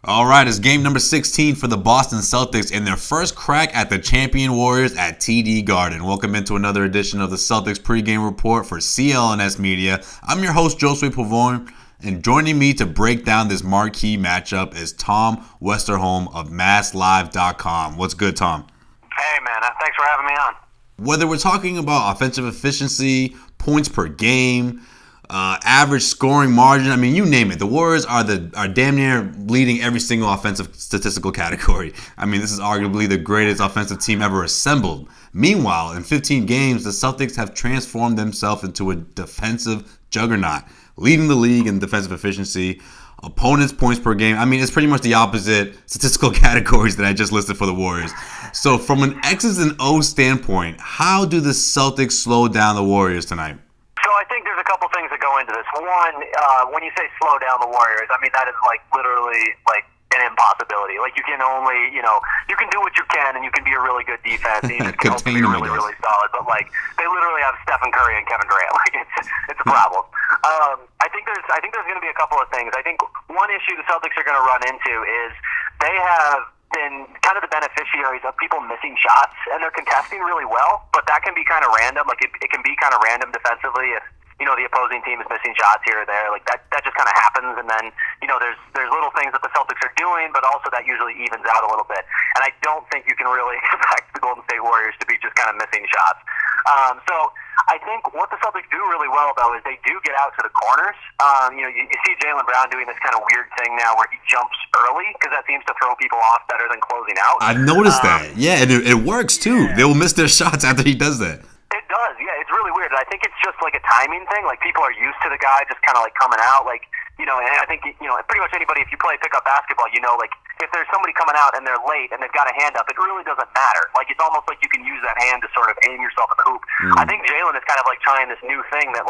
All right, it's game number 16 for the Boston Celtics in their first crack at the champion Warriors at TD Garden. Welcome into another edition of the Celtics pregame report for CLNS Media. I'm your host, Josue Pavone, and joining me to break down this marquee matchup is Tom Westerholm of MassLive.com. What's good, Tom? Hey, man. Thanks for having me on. Whether we're talking about offensive efficiency, points per game, average scoring margin, I mean, you name it. The Warriors are damn near leading every single offensive statistical category. I mean, this is arguably the greatest offensive team ever assembled. Meanwhile, in 15 games, the Celtics have transformed themselves into a defensive juggernaut, leading the league in defensive efficiency, opponents' points per game. I mean, it's pretty much the opposite statistical categories that I just listed for the Warriors. So from an X's and O's standpoint, how do the Celtics slow down the Warriors tonight? So I think there's a couple things that go into this. One, when you say slow down the Warriors, I mean, that is literally an impossibility. You can only, you can do what you can and you can be a really good defense and you can also be really, really solid. But they literally have Steph Curry and Kevin Durant. It's a problem. I think there's going to be a couple of things. I think one issue the Celtics are going to run into is they have been kind of the beneficiaries of people missing shots, and they're contesting really well, but that can be kind of random. It can be kind of random defensively if, the opposing team is missing shots here or there. That just kind of happens, and then, there's little things that the Celtics are doing, but also that usually evens out a little bit. And I don't think you can really expect the Golden State Warriors to be just kind of missing shots. So I think what the Celtics do really well, though, is they do get out to the corners. You see Jaylen Brown doing this kind of weird thing now where he jumps early because that seems to throw people off better than closing out. I've noticed that. Yeah, and it works, too. They will miss their shots after he does that. It does, yeah. It's really weird. And I think it's just a timing thing. People are used to the guy just kind of coming out. And I think, pretty much anybody, if you play pickup basketball, if there's somebody coming out and they're late and they've got a hand up, it really doesn't matter. It's almost like you can use that hand to sort of aim yourself at the hoop. I think Jaylen is kind of trying this new thing that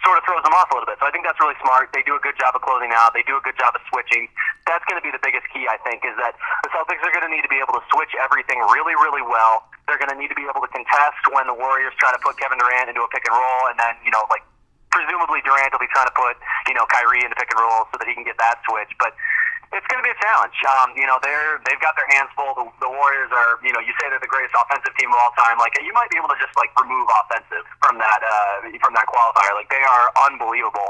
sort of throws them off a little bit. So I think that's really smart. They do a good job of closing out. They do a good job of switching. That's going to be the biggest key, I think, is that the Celtics are going to need to be able to switch everything really, really well. They're going to need to be able to contest when the Warriors try to put Kevin Durant into a pick and roll, and then, presumably Durant will be trying to put, Kyrie into pick and roll so that he can get that switch. But it's going to be a challenge. They've got their hands full. The Warriors are, you say they're the greatest offensive team of all time. You might be able to just remove offensive from that qualifier. They are unbelievable.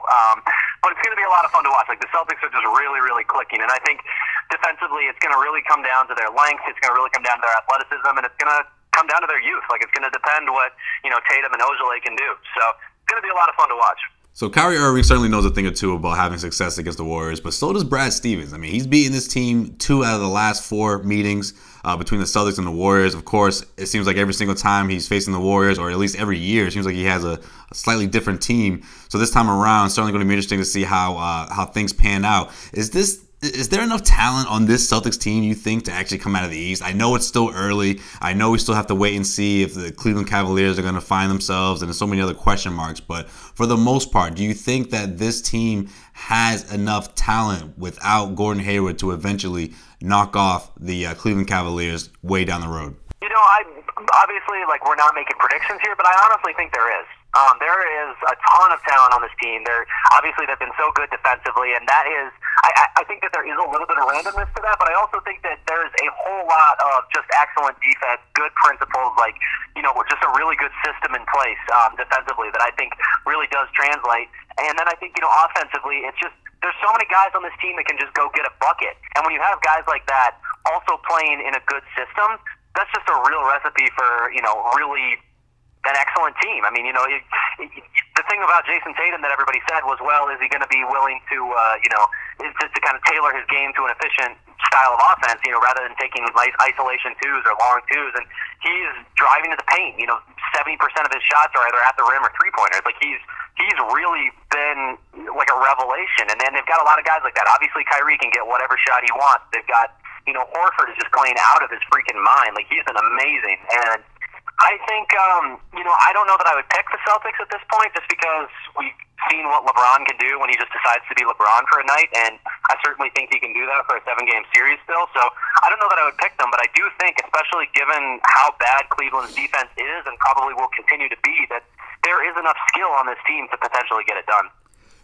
But it's going to be a lot of fun to watch. The Celtics are just really, really clicking. And I think defensively, it's going to really come down to their length. It's going to really come down to their athleticism, and it's going to come down to their youth. It's going to depend what Tatum and Ojale can do. So it's going to be a lot of fun to watch. So Kyrie Irving certainly knows a thing or two about having success against the Warriors, but so does Brad Stevens. I mean, he's beaten this team 2 out of the last 4 meetings between the Celtics and the Warriors. Of course, it seems like every single time he's facing the Warriors, or at least every year, it seems like he has a slightly different team. So this time around, it's certainly going to be interesting to see how things pan out. Is there enough talent on this Celtics team, you think, to actually come out of the East? I know it's still early. I know we still have to wait and see if the Cleveland Cavaliers are going to find themselves, and there's so many other question marks. But for the most part, do you think that this team has enough talent without Gordon Hayward to eventually knock off the Cleveland Cavaliers way down the road? Obviously, we're not making predictions here, but I honestly think there is. There is a ton of talent on this team. They've been so good defensively, and that is, I think that there is a little bit of randomness to that, but I also think that there's a whole lot of just excellent defense, good principles, just a really good system in place defensively that I think really does translate. And then I think, offensively, it's just, there's so many guys on this team that can just go get a bucket. And when you have guys like that also playing in a good system, that's just a real recipe for, really an excellent team. I mean, the thing about Jason Tatum that everybody said was, well, is he going to be willing to, to kind of tailor his game to an efficient style of offense, rather than taking nice isolation twos or long twos. And he's driving to the paint. 70% of his shots are either at the rim or three-pointers. He's really been a revelation. And then they've got a lot of guys like that. Obviously, Kyrie can get whatever shot he wants. They've got, Horford is just playing out of his freaking mind. He's been amazing. And I think, I don't know that I would pick the Celtics at this point, just because we've seen what LeBron can do when he just decides to be LeBron for a night, and I certainly think he can do that for a 7-game series still. So I don't know that I would pick them, but I do think, especially given how bad Cleveland's defense is and probably will continue to be, that there is enough skill on this team to potentially get it done.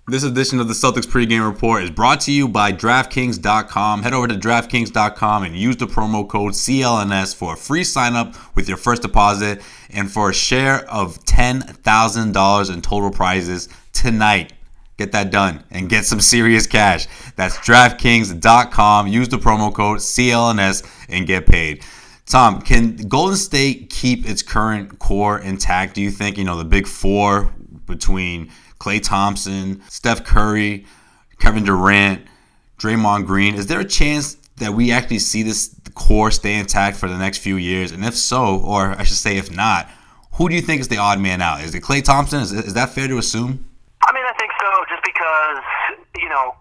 This edition of the Celtics pregame report is brought to you by DraftKings.com. Head over to DraftKings.com and use the promo code CLNS for a free sign-up with your first deposit and for a share of $10,000 in total prizes tonight. Get that done and get some serious cash. That's DraftKings.com. Use the promo code CLNS and get paid. Tom, can Golden State keep its current core intact, do you think? The big four between Klay Thompson, Steph Curry, Kevin Durant, Draymond Green. Is there a chance that we actually see this core stay intact for the next few years? And if so, or I should say if not, who do you think is the odd man out? Is it Klay Thompson? Is that fair to assume? I mean, I think so, just because,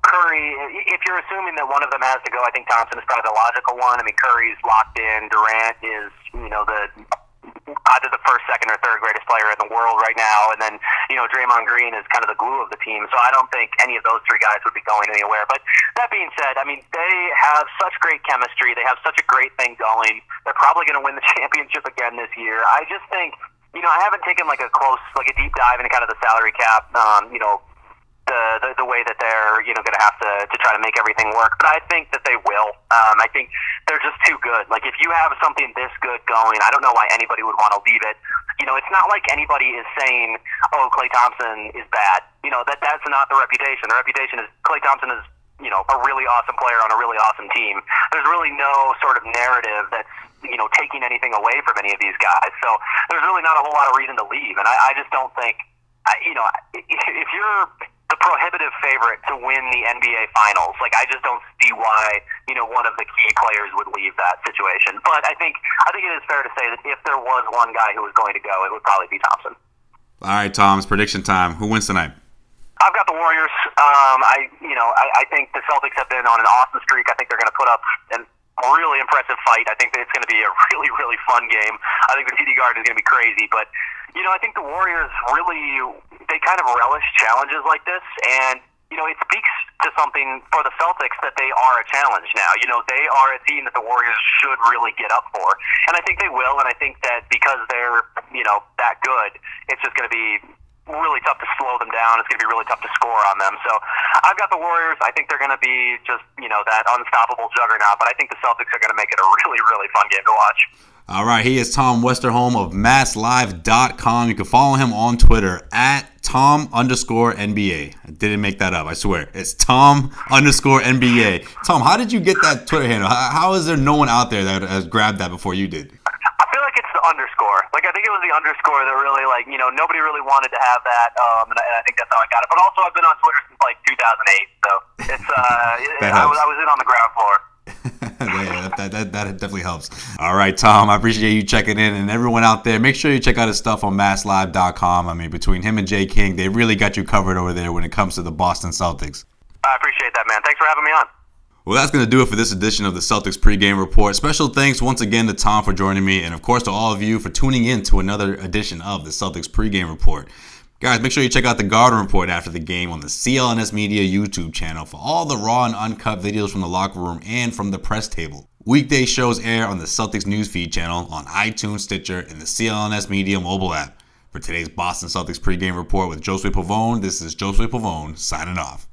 Curry, if you're assuming that one of them has to go, I think Thompson is probably the logical one. I mean, Curry's locked in. Durant is, either the first, second, or third greatest player in the world right now. And then, Draymond Green is kind of the glue of the team. So I don't think any of those three guys would be going anywhere. But that being said, I mean, they have such great chemistry. They have such a great thing going. They're probably going to win the championship again this year. I just think, I haven't taken a deep dive into kind of the salary cap, the way that they're, going to have to try to make everything work. But I think that they will. I think they're just too good. Like, if you have something this good going, I don't know why anybody would want to leave it. It's not like anybody is saying, oh, Klay Thompson is bad. That's not the reputation. The reputation is Klay Thompson is, a really awesome player on a really awesome team. There's really no sort of narrative that's, taking anything away from any of these guys. So there's really not a whole lot of reason to leave. And I just don't think, if you're the prohibitive favorite to win the NBA Finals, I just don't see why, one of the key players would leave that situation. But I think it is fair to say that if there was one guy who was going to go, it would probably be Thompson. All right, Tom, it's prediction time. Who wins tonight? I've got the Warriors. I think the Celtics have been on an awesome streak. I think they're going to put up a really impressive fight. I think that it's going to be a really, really fun game. I think the TD Garden is going to be crazy. But, I think the Warriors really, they kind of relish challenges like this. And, it speaks to something for the Celtics that they are a challenge now. They are a team that the Warriors should really get up for. And I think they will. And I think that because they're, that good, it's just going to be really tough to slow them down. It's going to be really tough to score on them. So I've got the Warriors. I think they're going to be just, that unstoppable juggernaut. But I think the Celtics are going to make it a really, really fun game to watch. All right, he is Tom Westerholm of MassLive.com. You can follow him on Twitter at Tom_NBA. I didn't make that up, I swear. It's Tom_NBA. Tom, how did you get that Twitter handle? How is there no one out there that has grabbed that before you did? I feel like it's the underscore. I think it was the underscore that really, nobody really wanted to have that, and I think that's how I got it. But also, I've been on Twitter since 2008, so it's I was in on the ground floor. Yeah, that definitely helps. All right, Tom, I appreciate you checking in, and everyone out there, make sure you check out his stuff on MassLive.com. I mean, between him and Jay King, they really got you covered over there when it comes to the Boston Celtics. I appreciate that, man. Thanks for having me on. Well, that's going to do it for this edition of the Celtics pregame report. Special thanks once again to Tom for joining me, and of course to all of you for tuning in to another edition of the Celtics pregame report. Guys, make sure you check out the Garden Report after the game on the CLNS Media YouTube channel for all the raw and uncut videos from the locker room and from the press table. Weekday shows air on the Celtics Newsfeed channel on iTunes, Stitcher, and the CLNS Media mobile app. For today's Boston Celtics pregame report with Josue Pavone, this is Josue Pavone signing off.